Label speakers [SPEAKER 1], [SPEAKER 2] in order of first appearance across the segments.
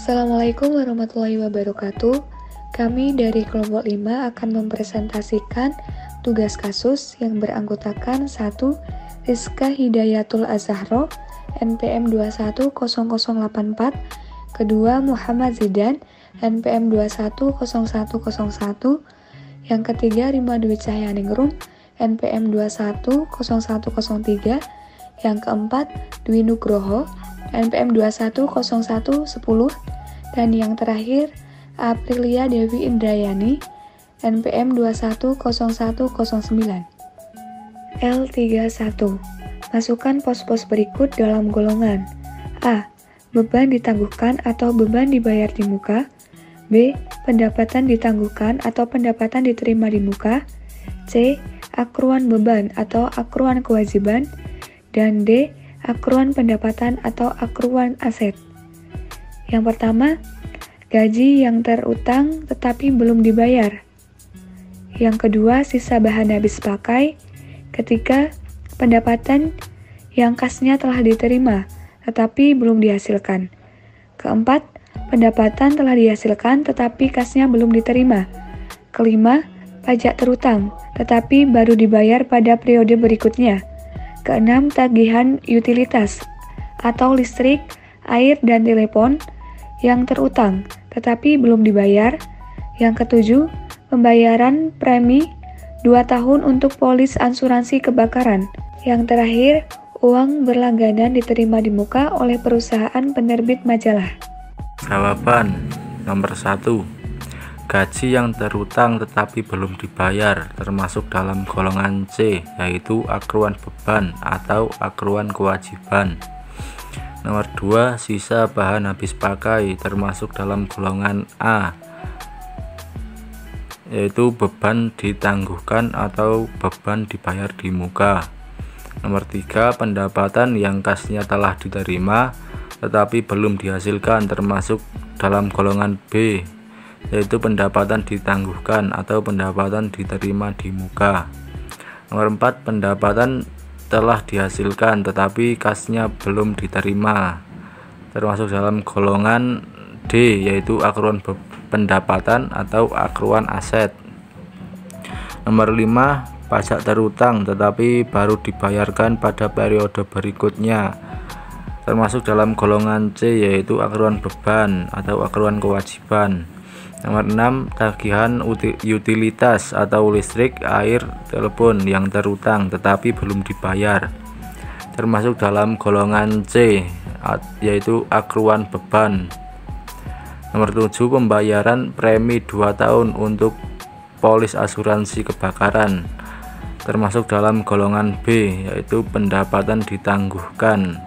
[SPEAKER 1] Assalamualaikum warahmatullahi wabarakatuh. Kami dari kelompok 5 akan mempresentasikan tugas kasus yang beranggotakan 1. Rizka Hidayatul Azahro, NPM 210084. Kedua, Muhammad Zidan, NPM 210101. Yang ketiga, Rima Dwi Cahyaningrum, NPM 210103. Yang keempat, Dwi Nugroho, NPM 210110. Dan yang terakhir, Aprilia Dewi Indrayani, NPM 210109. L31. Masukkan pos-pos berikut dalam golongan: A. Beban ditangguhkan atau beban dibayar di muka. B. Pendapatan ditangguhkan atau pendapatan diterima di muka. C. Akruan beban atau akruan kewajiban. Dan D. Akruan pendapatan atau akruan aset. Yang pertama, gaji yang terutang tetapi belum dibayar. Yang kedua, sisa bahan habis pakai. Ketiga, pendapatan yang kasnya telah diterima tetapi belum dihasilkan. Keempat, pendapatan telah dihasilkan tetapi kasnya belum diterima. Kelima, pajak terutang tetapi baru dibayar pada periode berikutnya. Keenam, tagihan utilitas atau listrik, air, dan telepon yang terutang tetapi belum dibayar. Yang ketujuh, pembayaran premi 2 tahun untuk polis asuransi kebakaran. Yang terakhir, uang berlangganan diterima di muka oleh perusahaan penerbit majalah.
[SPEAKER 2] Jawaban nomor 1. Gaji yang terutang tetapi belum dibayar termasuk dalam golongan C, yaitu akruan beban atau akruan kewajiban. Nomor 2. Sisa bahan habis pakai termasuk dalam golongan A, yaitu beban ditangguhkan atau beban dibayar di muka. Nomor 3. Pendapatan yang kasnya telah diterima tetapi belum dihasilkan termasuk dalam golongan B, yaitu pendapatan ditangguhkan atau pendapatan diterima di muka. Nomor 4. Pendapatan telah dihasilkan tetapi kasnya belum diterima, termasuk dalam golongan D, yaitu akruan pendapatan atau akruan aset. Nomor 5. Pajak terutang tetapi baru dibayarkan pada periode berikutnya, termasuk dalam golongan C, yaitu akruan beban atau akruan kewajiban. Nomor 6. Tagihan utilitas atau listrik, air, telepon yang terutang tetapi belum dibayar, termasuk dalam golongan C, yaitu akruan beban. Nomor 7. Pembayaran premi 2 tahun untuk polis asuransi kebakaran, termasuk dalam golongan B, yaitu pendapatan ditangguhkan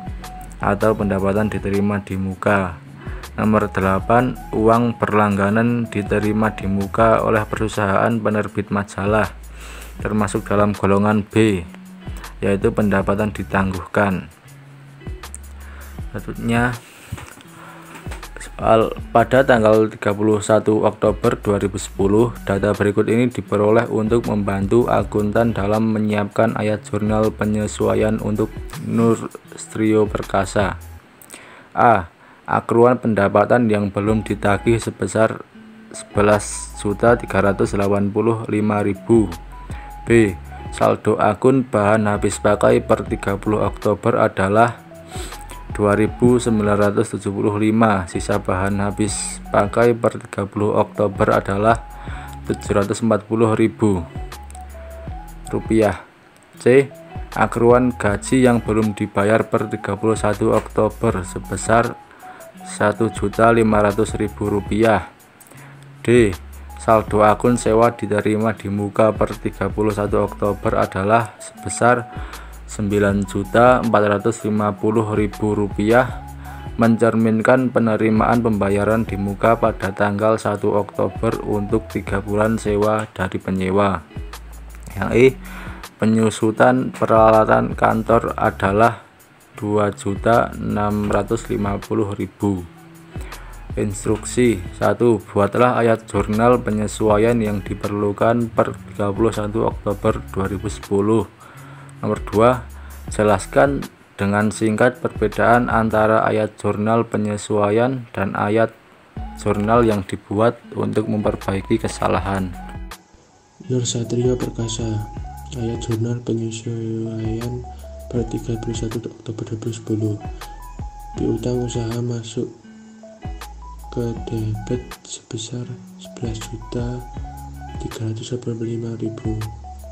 [SPEAKER 2] atau pendapatan diterima di muka. Nomor 8. Uang berlangganan diterima di muka oleh perusahaan penerbit majalah, termasuk dalam golongan B, yaitu pendapatan ditangguhkan. Selanjutnya, pada tanggal 31 Oktober 2010, data berikut ini diperoleh untuk membantu akuntan dalam menyiapkan ayat jurnal penyesuaian untuk Nur Strio Perkasa. A. Akruan pendapatan yang belum ditagih sebesar 11.385.000. B. Saldo akun bahan habis pakai per 30 Oktober adalah 2.975. Sisa bahan habis pakai per 30 Oktober adalah 740.000 rupiah. C. Akruan gaji yang belum dibayar per 31 Oktober sebesar 1.500.000 rupiah. D. Saldo akun sewa diterima di muka per 31 Oktober adalah sebesar 9.450.000 rupiah, mencerminkan penerimaan pembayaran di muka pada tanggal 1 Oktober untuk 3 bulan sewa dari penyewa. Yang E. Penyusutan peralatan kantor adalah 2.650.000. Instruksi 1. Buatlah ayat jurnal penyesuaian yang diperlukan per 31 Oktober 2010. Nomor 2. Jelaskan dengan singkat perbedaan antara ayat jurnal penyesuaian dan ayat jurnal yang dibuat untuk memperbaiki kesalahan.
[SPEAKER 3] Nur Satria Perkasa, ayat jurnal penyesuaian per 31 Oktober 2010. Piutang usaha masuk ke debit sebesar 11.385.000.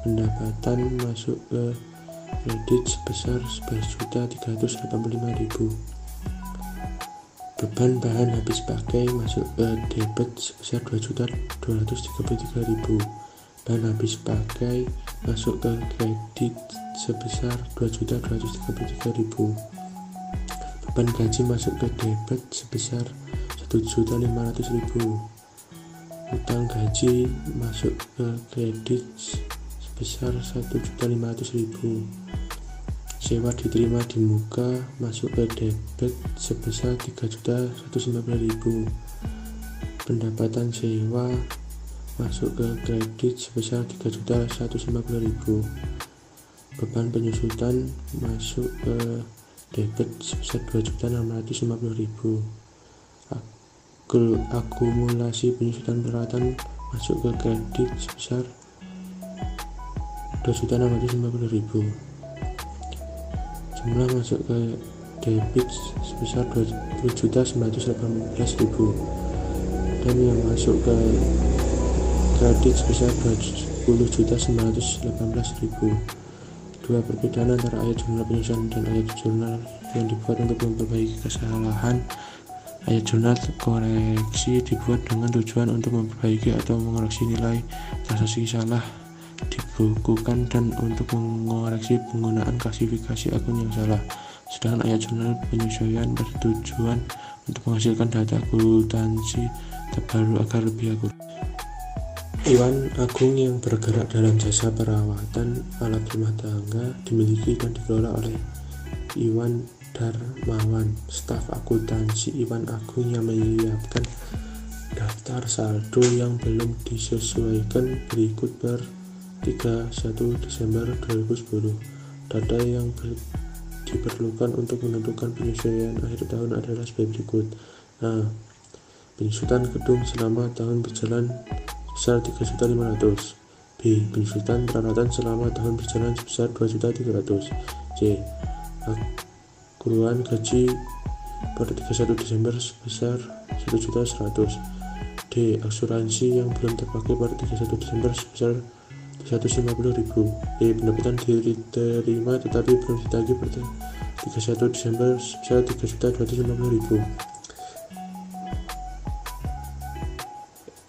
[SPEAKER 3] Pendapatan masuk ke kredit sebesar 11.385.000. Beban bahan habis pakai masuk ke debit sebesar 2.233.000. Bahan habis pakai masuk ke kredit sebesar 2.233.000. Beban gaji masuk ke debit sebesar 1.500.000. Utang gaji masuk ke kredit sebesar 1.500.000. Sewa diterima di muka masuk ke debit sebesar 3.190.000. Pendapatan sewa masuk ke kredit sebesar 3.150.000. Beban penyusutan masuk ke debit sebesar 2.650.000. Akumulasi penyusutan peralatan masuk ke kredit sebesar 2.650.000. Jumlah masuk ke debit sebesar 20.918.000 dan yang masuk ke kredit sebesar 20.918.000. Dua perbedaan antara ayat jurnal penyusutan dan ayat jurnal yang dibuat untuk memperbaiki kesalahan. Ayat jurnal koreksi dibuat dengan tujuan untuk memperbaiki atau mengoreksi nilai transaksi salah dibukukan dan untuk mengoreksi penggunaan klasifikasi akun yang salah. Sedangkan ayat jurnal penyesuaian bertujuan untuk menghasilkan data akuntansi terbaru agar lebih akurat. Iwan Agung yang bergerak dalam jasa perawatan alat rumah tangga dimiliki dan dikelola oleh Iwan Darmawan. Staf akuntansi Iwan Agung yang menyiapkan daftar saldo yang belum disesuaikan berikut per 31 Desember 2010. Data yang diperlukan untuk menentukan penyesuaian akhir tahun adalah sebagai berikut. A. Penyusutan gedung selama tahun berjalan sebesar 3.500.000. B. Penyusutan peralatan selama tahun berjalan sebesar 2.300.000. C. Akruan gaji per 31 Desember sebesar 1.100.000. D. Asuransi yang belum terpakai per 31 Desember sebesar 150.000. E. Pendapatan diterima tetapi belum ditagih per 31 Desember sebesar 3.250.000.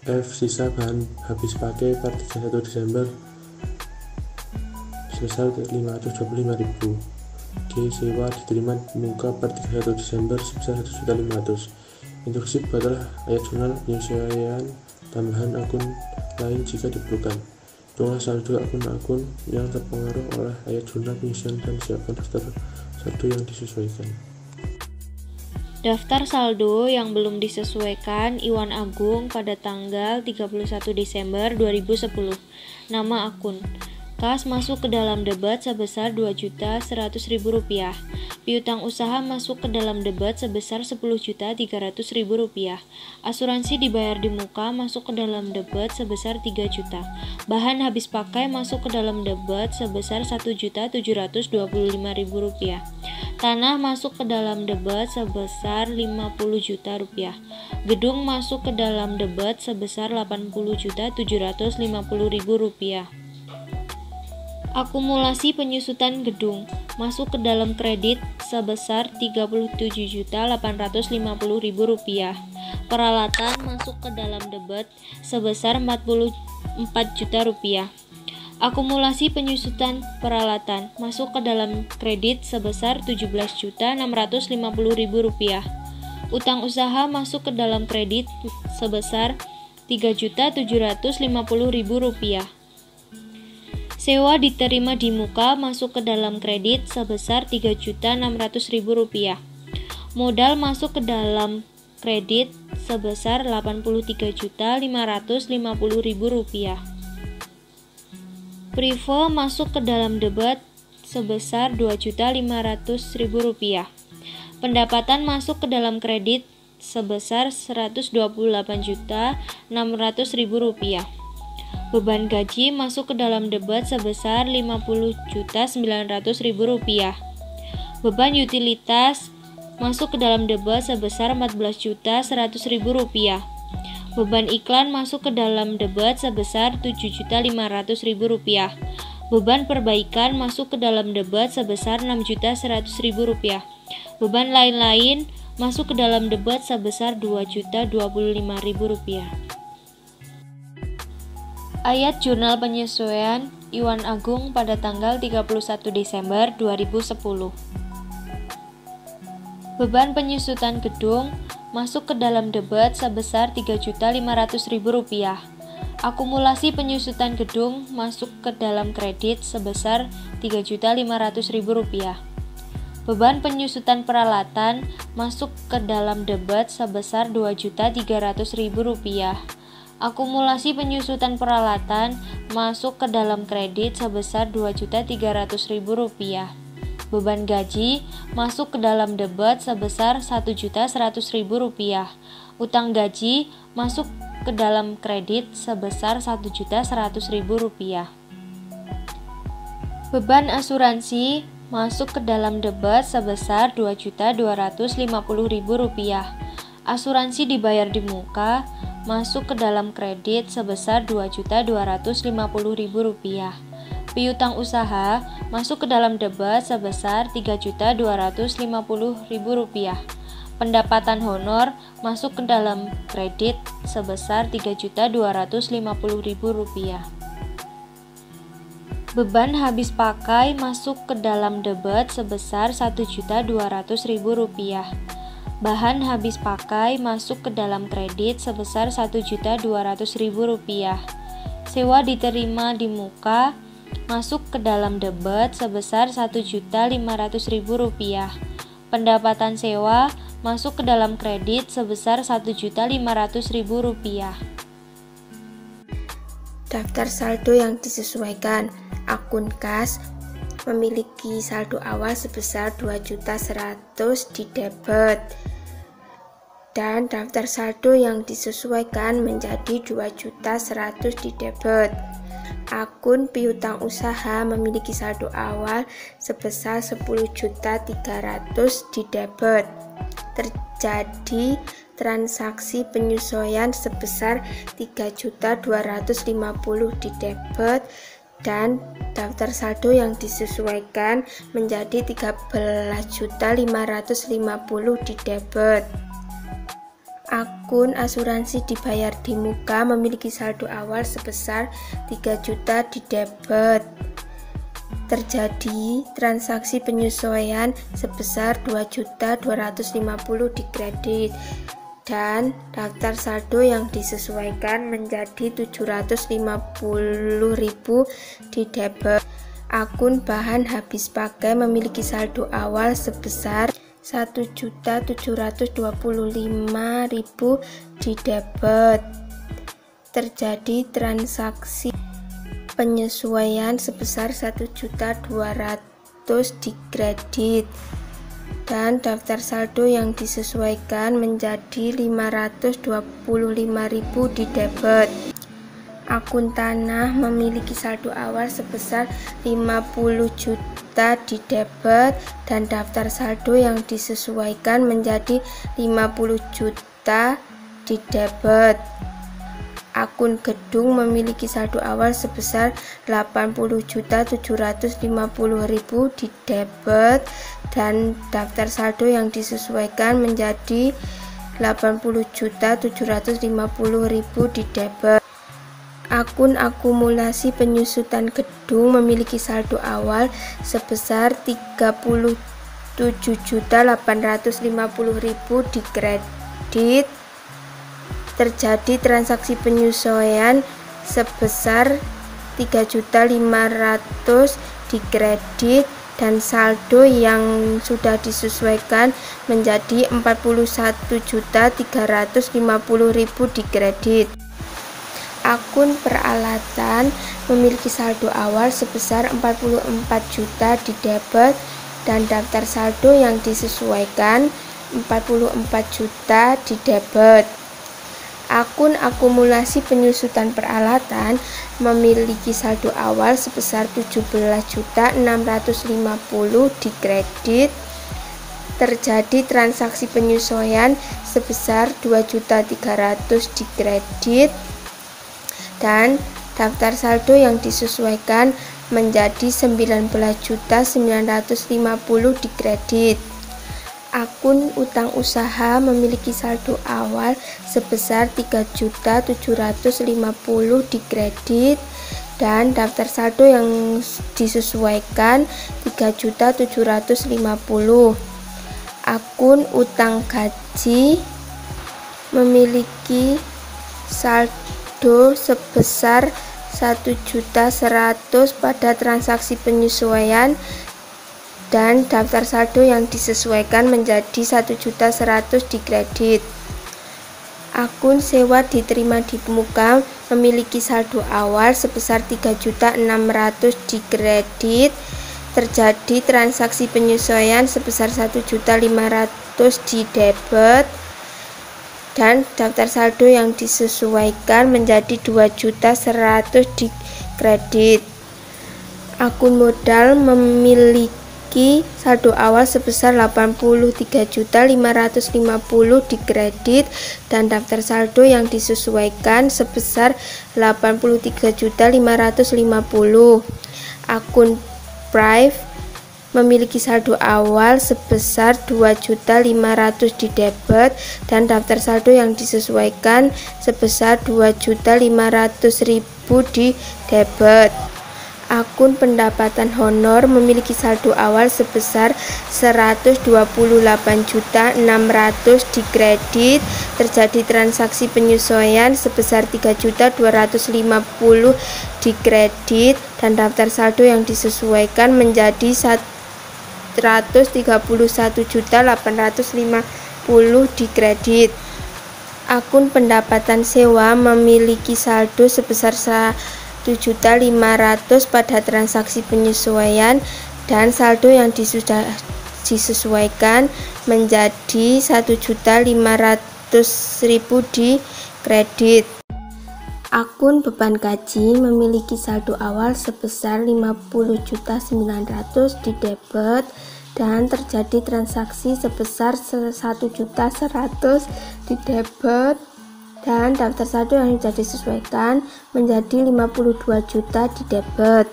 [SPEAKER 3] F. Sisa bahan habis pakai per 31 Desember sebesar 525.000. G. Sewa diterima muka per 31 Desember sebesar 1.500.000. Instruksi buatlah ayat jurnal penyesuaian tambahan akun lain jika diperlukan. Hitunglah saldo akun-akun yang terpengaruh oleh ayat jurnal penyesuaian dan siapkan daftar saldo yang disesuaikan.
[SPEAKER 4] Daftar saldo yang belum disesuaikan Iwan Agung pada tanggal 31 Desember 2010. Nama akun. Kas masuk ke dalam debat sebesar Rp2.100.000. Piutang usaha masuk ke dalam debat sebesar Rp10.300.000. Asuransi dibayar di muka masuk ke dalam debat sebesar 3 juta. Bahan habis pakai masuk ke dalam debat sebesar Rp1.725.000. Tanah masuk ke dalam debat sebesar Rp50 juta. Gedung masuk ke dalam debat sebesar Rp80.750.000. Akumulasi penyusutan gedung masuk ke dalam kredit sebesar Rp37.850.000. Peralatan masuk ke dalam debat sebesar Rp44 juta. Akumulasi penyusutan peralatan masuk ke dalam kredit sebesar Rp17.650.000. Utang usaha masuk ke dalam kredit sebesar Rp3.750.000. Sewa diterima di muka masuk ke dalam kredit sebesar Rp3.600.000. Modal masuk ke dalam kredit sebesar Rp83.550.000. Prive masuk ke dalam debat sebesar Rp2.500.000. Pendapatan masuk ke dalam kredit sebesar Rp128.600.000. Beban gaji masuk ke dalam debat sebesar Rp50.900.000. Beban utilitas masuk ke dalam debat sebesar Rp14.100.000. Beban iklan masuk ke dalam debat sebesar Rp7.500.000. Beban perbaikan masuk ke dalam debat sebesar Rp6.100.000. Beban lain-lain masuk ke dalam debat sebesar Rp2.025.000. Ayat Jurnal Penyesuaian Iwan Agung pada tanggal 31 Desember 2010. Beban penyusutan gedung masuk ke dalam debat sebesar Rp3.500.000. Akumulasi penyusutan gedung masuk ke dalam kredit sebesar Rp3.500.000. Beban penyusutan peralatan masuk ke dalam debat sebesar Rp2.300.000. Akumulasi penyusutan peralatan masuk ke dalam kredit sebesar Rp2.300.000. Beban gaji masuk ke dalam debat sebesar Rp1.100.000. Utang gaji masuk ke dalam kredit sebesar Rp1.100.000. Beban asuransi masuk ke dalam debat sebesar Rp2.250.000. Asuransi dibayar di muka masuk ke dalam kredit sebesar Rp2.250.000. Piutang usaha masuk ke dalam debat sebesar Rp3.250.000. Pendapatan honor masuk ke dalam kredit sebesar Rp3.250.000. Beban habis pakai masuk ke dalam debat sebesar Rp1.200.000. Bahan habis pakai masuk ke dalam kredit sebesar Rp1.200.000. Sewa diterima di muka masuk ke dalam debat sebesar Rp1.500.000. Pendapatan sewa masuk ke dalam kredit sebesar Rp1.500.000.
[SPEAKER 5] Daftar saldo yang disesuaikan. Akun kas memiliki saldo awal sebesar Rp2.100.000 di debit, dan daftar saldo yang disesuaikan menjadi Rp2.100.000 di debit. Akun piutang usaha memiliki saldo awal sebesar Rp10.300.000 di debit. Terjadi transaksi penyesuaian sebesar Rp3.250.000 di debit, dan daftar saldo yang disesuaikan menjadi Rp13.550.000 di debit. Akun asuransi dibayar di muka memiliki saldo awal sebesar Rp3.000.000 di debit. Terjadi transaksi penyesuaian sebesar Rp2.250.000 di kredit, dan daftar saldo yang disesuaikan menjadi Rp750.000 di debit. Akun bahan habis pakai memiliki saldo awal sebesar Rp1.725.000 di debit. Terjadi transaksi penyesuaian sebesar Rp1.200.000 di kredit, dan daftar saldo yang disesuaikan menjadi Rp525.000 di debit. Akun tanah memiliki saldo awal sebesar Rp50 juta di debit, dan daftar saldo yang disesuaikan menjadi Rp50 juta di debit. Akun gedung memiliki saldo awal sebesar Rp80.750.000 di debit, dan daftar saldo yang disesuaikan menjadi Rp80.750.000 di debit. Akun akumulasi penyusutan gedung memiliki saldo awal sebesar Rp37.850.000 di kredit. Terjadi transaksi penyesuaian sebesar Rp3.500.000 di kredit, dan saldo yang sudah disesuaikan menjadi Rp41.350.000 di kredit. Akun peralatan memiliki saldo awal sebesar Rp44 juta di debit, dan daftar saldo yang disesuaikan 44 juta di debit. Akun akumulasi penyusutan peralatan memiliki saldo awal sebesar 17.650 di kredit. Terjadi transaksi penyesuaian sebesar 2.300 di kredit. Dan daftar saldo yang disesuaikan menjadi 19.950 di kredit. Akun utang usaha memiliki saldo awal sebesar 3.750 di kredit dan daftar saldo yang disesuaikan 3.750. Akun utang gaji memiliki saldo sebesar 1.100 pada transaksi penyesuaian dan daftar saldo yang disesuaikan menjadi 1.100 di kredit. Akun sewa diterima di muka memiliki saldo awal sebesar 3.600 di kredit. Terjadi transaksi penyesuaian sebesar 1.500 di debit dan daftar saldo yang disesuaikan menjadi 2.100 di kredit. Akun modal memiliki saldo awal sebesar 83.550 di kredit dan daftar saldo yang disesuaikan sebesar 83.550. Akun Prive memiliki saldo awal sebesar 2.500 di debit dan daftar saldo yang disesuaikan sebesar 2.500.000 di debit. Akun pendapatan honor memiliki saldo awal sebesar 128.600 di kredit. Terjadi transaksi penyesuaian sebesar 3.250 di kredit dan daftar saldo yang disesuaikan menjadi 131.850 di kredit. Akun pendapatan sewa memiliki saldo sebesar 1.500 pada transaksi penyesuaian dan saldo yang disesuaikan menjadi 1.500.000 di kredit. Akun beban gaji memiliki saldo awal sebesar 50.900 di debit dan terjadi transaksi sebesar 1.100 di debit dan daftar saldo yang sudah disesuaikan menjadi 52 juta di debit.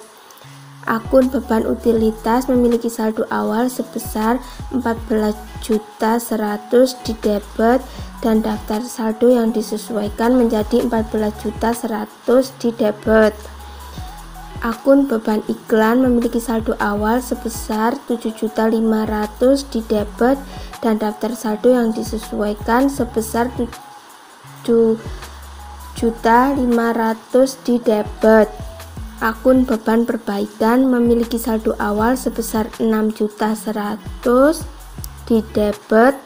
[SPEAKER 5] Akun beban utilitas memiliki saldo awal sebesar 14.100 di debit dan daftar saldo yang disesuaikan menjadi 14.100 di debit. Akun beban iklan memiliki saldo awal sebesar 7.500 di debit dan daftar saldo yang disesuaikan sebesar 7.500 di debit. Akun beban perbaikan memiliki saldo awal sebesar 6.100 di debit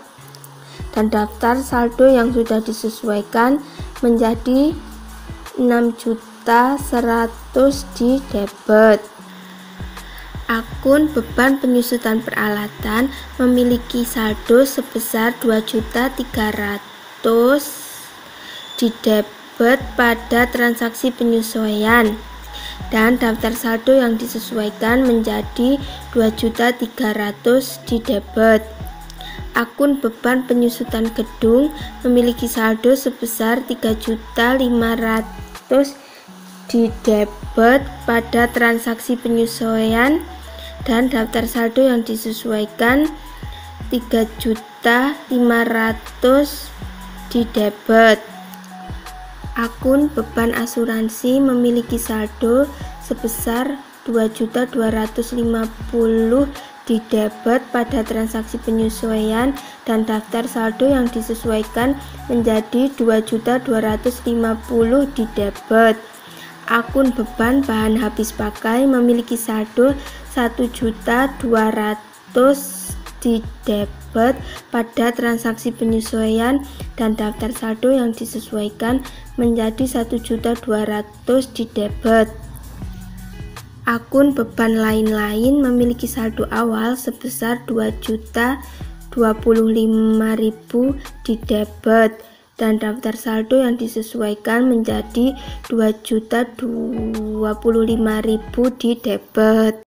[SPEAKER 5] dan daftar saldo yang sudah disesuaikan menjadi 6.100 di debit. Akun beban penyusutan peralatan memiliki saldo sebesar 2.300 di debit pada transaksi penyesuaian dan daftar saldo yang disesuaikan menjadi 2.300 di debit. Akun beban penyusutan gedung memiliki saldo sebesar 3.500 di debit pada transaksi penyesuaian dan daftar saldo yang disesuaikan 3.500 di debit. Akun beban asuransi memiliki saldo sebesar 2.250 di debit pada transaksi penyesuaian dan daftar saldo yang disesuaikan menjadi 2.250 di debit. Akun beban bahan habis pakai memiliki saldo 1.200 di debit pada transaksi penyesuaian dan daftar saldo yang disesuaikan menjadi 1.200 di debit. Akun beban lain-lain memiliki saldo awal sebesar 2.000 25.000 di debit dan daftar saldo yang disesuaikan menjadi 2.025.000 di debit.